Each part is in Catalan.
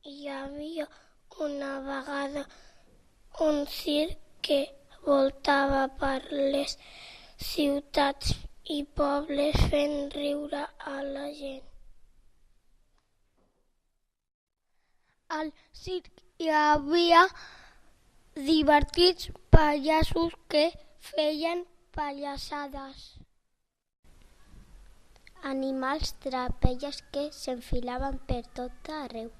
Hi havia una vegada un circ que voltava per les ciutats i pobles fent riure a la gent. Al circ hi havia divertits pallassos que feien pallassades. Animals trapelles que s'enfilaven per tot arreu.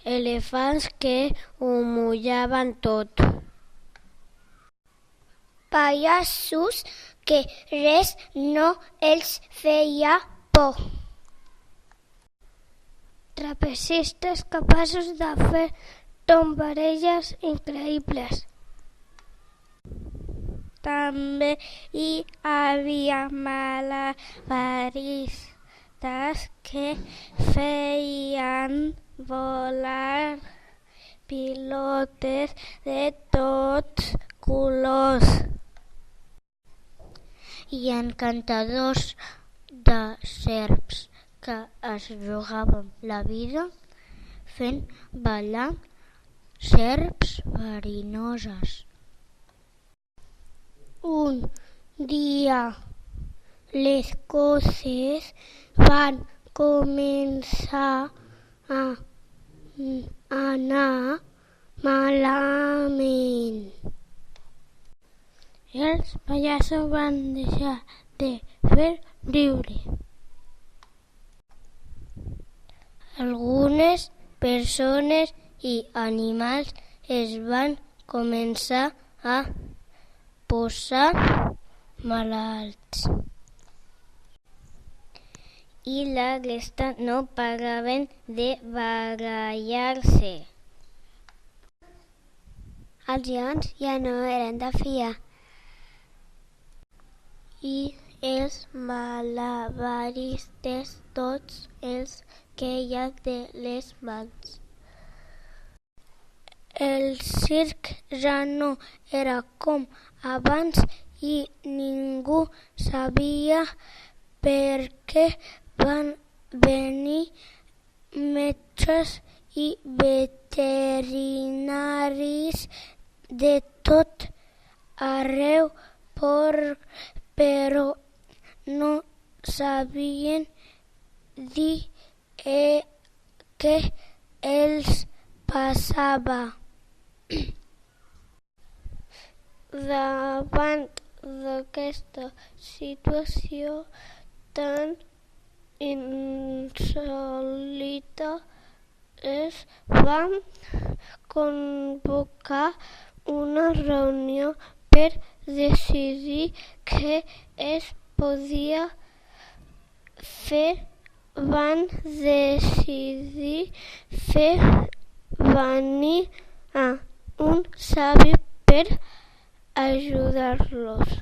Elefants que ho mullaven tot. Pallassos que res no els feia por. Trapecistes capaços de fer tombarelles increïbles. També hi havia malabaristes que feien volar pilotes de tots colors. I encantadors de serps que es jugaven la vida fent ballar serps verinoses. Un dia les coses van començar a anar malament. Els pallassos van deixar de fer riure. Algunes persones i animals es van començar a posar malalts. I la resta no paraven de barallar-se. Els lleons ja no eren de fiar. I els malabaristes tots els queien de les mans. El circ ja no era com abans i ningú sabia per què van venir metges i veterinaris de tot arreu, però no sabien dir què els passava. Davant d'aquesta situació tan insòlita, es va convocar una reunió per decidir què es podia fer. Van decidir fer venir a un savi per ajudar-los.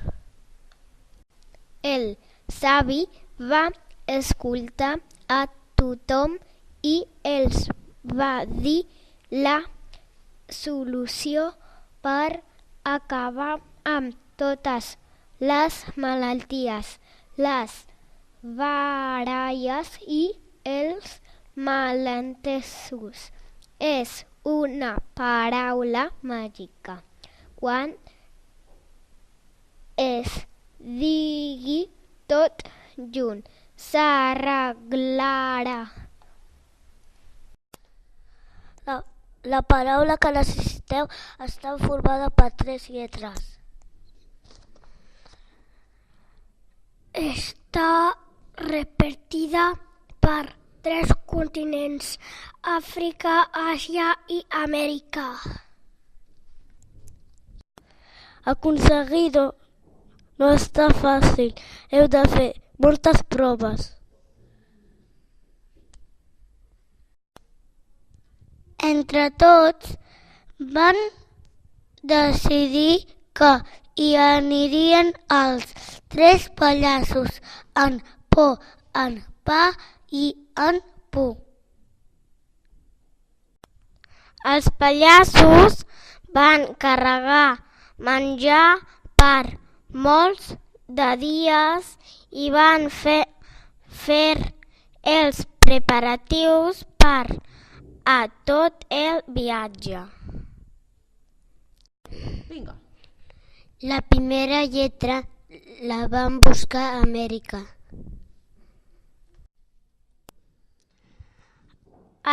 El savi va escoltar a tothom i els va dir la solució per acabar amb totes les malalties, les baralles i els malentesos. És una paraula màgica. Quan es digui tot junt, s'arreglarà. La paraula que necessiteu està formada per 3 lletres. Està repartida per 3 continents: Àfrica, Àsia i Amèrica. Aconseguir-ho no està fàcil. Heu de fer moltes proves. Entre tots van decidir que hi anirien els 3 pallassos: en Po, en Pa i en Pu. Els pallassos van carregar menjar per molts de dies i van fer els preparatius per a tot el viatge. Vinga. La primera lletra la van buscar a Amèrica.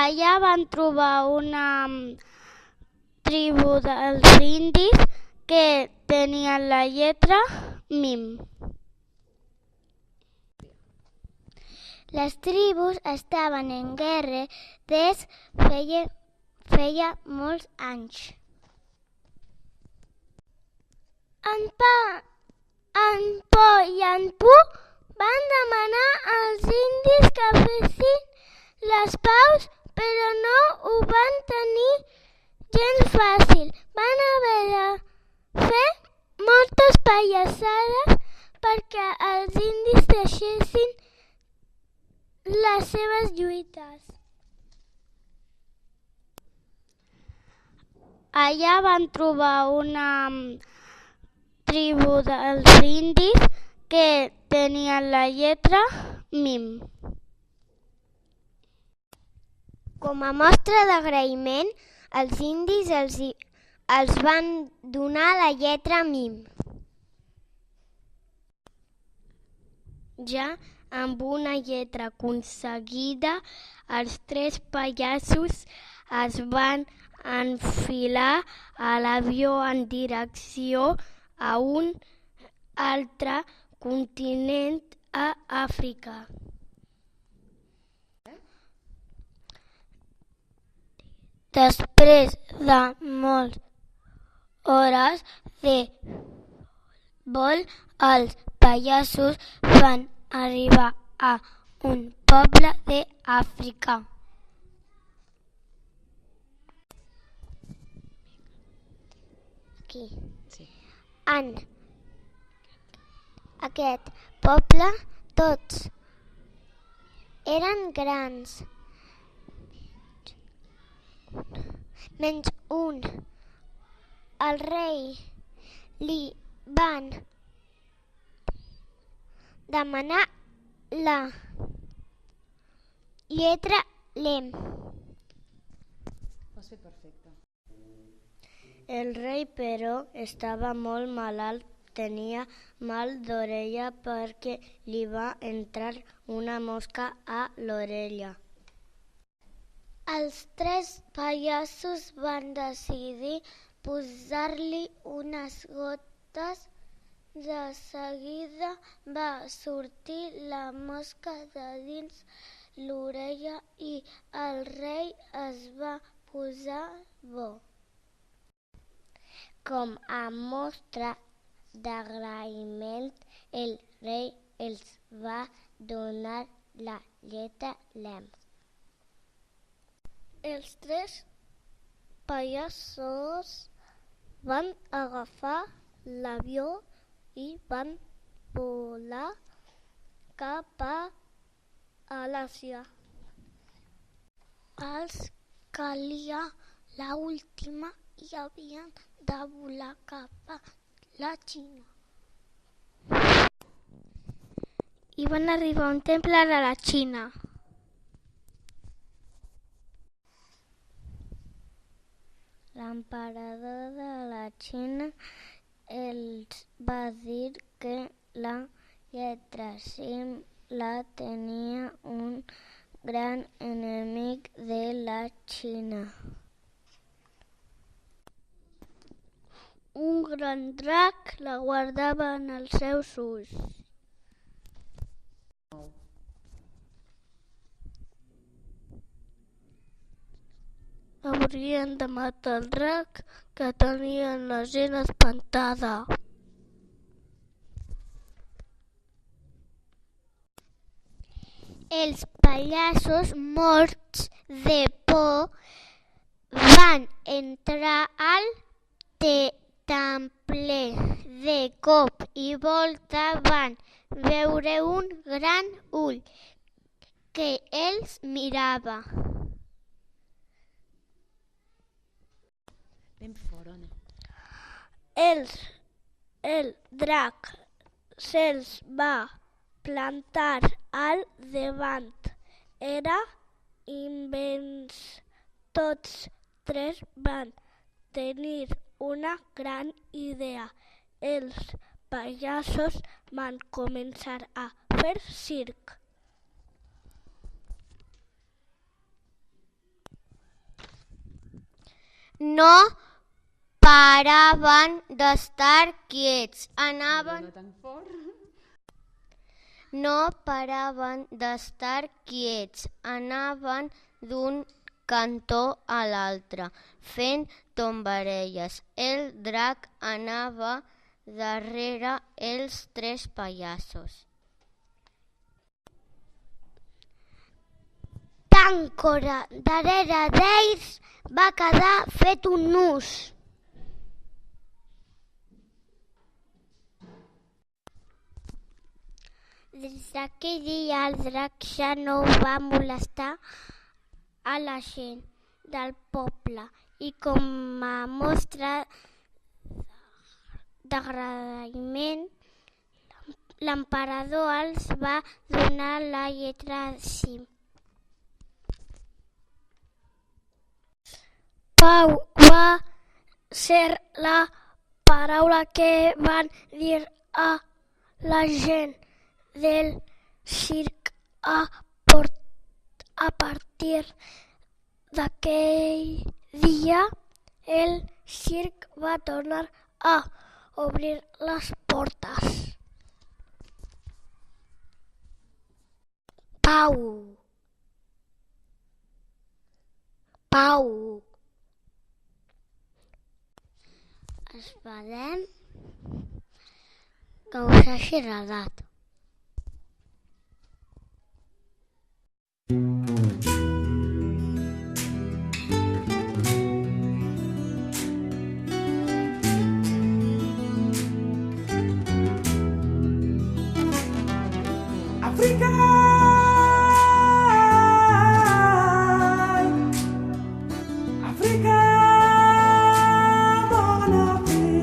Allà van trobar una tribu dels indis que tenien la lletra mim. Les tribus estaven en guerra des feia molts anys. En Po i en Pu van demanar als indis que fessin les paus, però no ho van tenir gens fàcil. Van haver de fer moltes pallassades perquè els indis deixessin les seves lluites. Allà van trobar una tribu dels indis que tenien la lletra mim. Com a mostra d'agraïment, els indis els van donar la lletra mim. Ja amb una lletra aconseguida, els tres pallassos es van enfilar a l'avió en direcció a un altre continent, a Àfrica. Després de moltes hores de vol, els pallassos van arribar a un poble d'Àfrica. Aquí. Sí. En aquest poble tots eren grans, menys un. El rei li van demanar la lletra lem. Ho has fet perfecte. El rei, però, estava molt malalt, tenia mal d'orella perquè li va entrar una mosca a l'orella. Els tres pallassos van decidir posar-li unes gotes. De seguida va sortir la mosca de dins l'orella i el rei es va posar bo. Com a mostra d'agraïment, el rei els va donar la lletra lem. Els tres pallassos van agafar l'avió i van volar cap a l'Àsia. Els calia l'última i havien de volar cap a la Xina. I van arribar a un temple de la Xina. L'emperador de la Xina els va dir que la lletra sim la tenia un gran enemic de la Xina. Un gran drac la guardava en els seus ulls. Haurien de matar el drac que tenien la gent espantada. Els pallassos, morts de por, van entrar al temple. De cop i volta van veure un gran ull que els mirava. Ben fora, no? El drac se'ls va plantar al davant. era immens. Tots tres van tenir una gran idea. Els pallassos van començar a fer circ. No paraven d'estar quiets, no paraven d'estar quiets, anaven d'un cantó a l'altre, fent tombarelles. El drac anava darrere els tres pallassos. Tàncora darrere d'ells va quedar fet un nus. Des d'aquell dia el drac ja no va molestar a la gent del poble i com a mostra d'agraïment l'emperador els va donar la lletra C. Pau va ser la paraula que van dir a la gent del circ. A partir d'aquell dia, el circ va tornar a obrir les portes. Pau. Esperem que us hagi agradat. Africa, Africa, mon Afrique.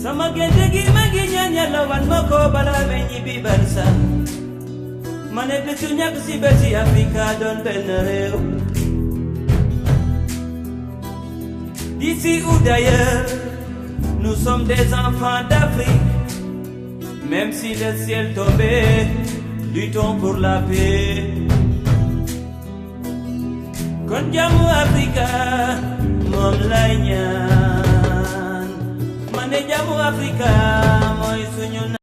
Sama gente gi magi nyanya wan mako bala menyi bi barsa. Mane betunya si beti Afrika don benere. D'ici ou d'ailleurs, nous sommes des enfants d'Afrique. Même si le ciel tombait, luttons pour la paix. Kon jamu Afrika, mom lay ñaan. Mane jamu Afrika, moy suñu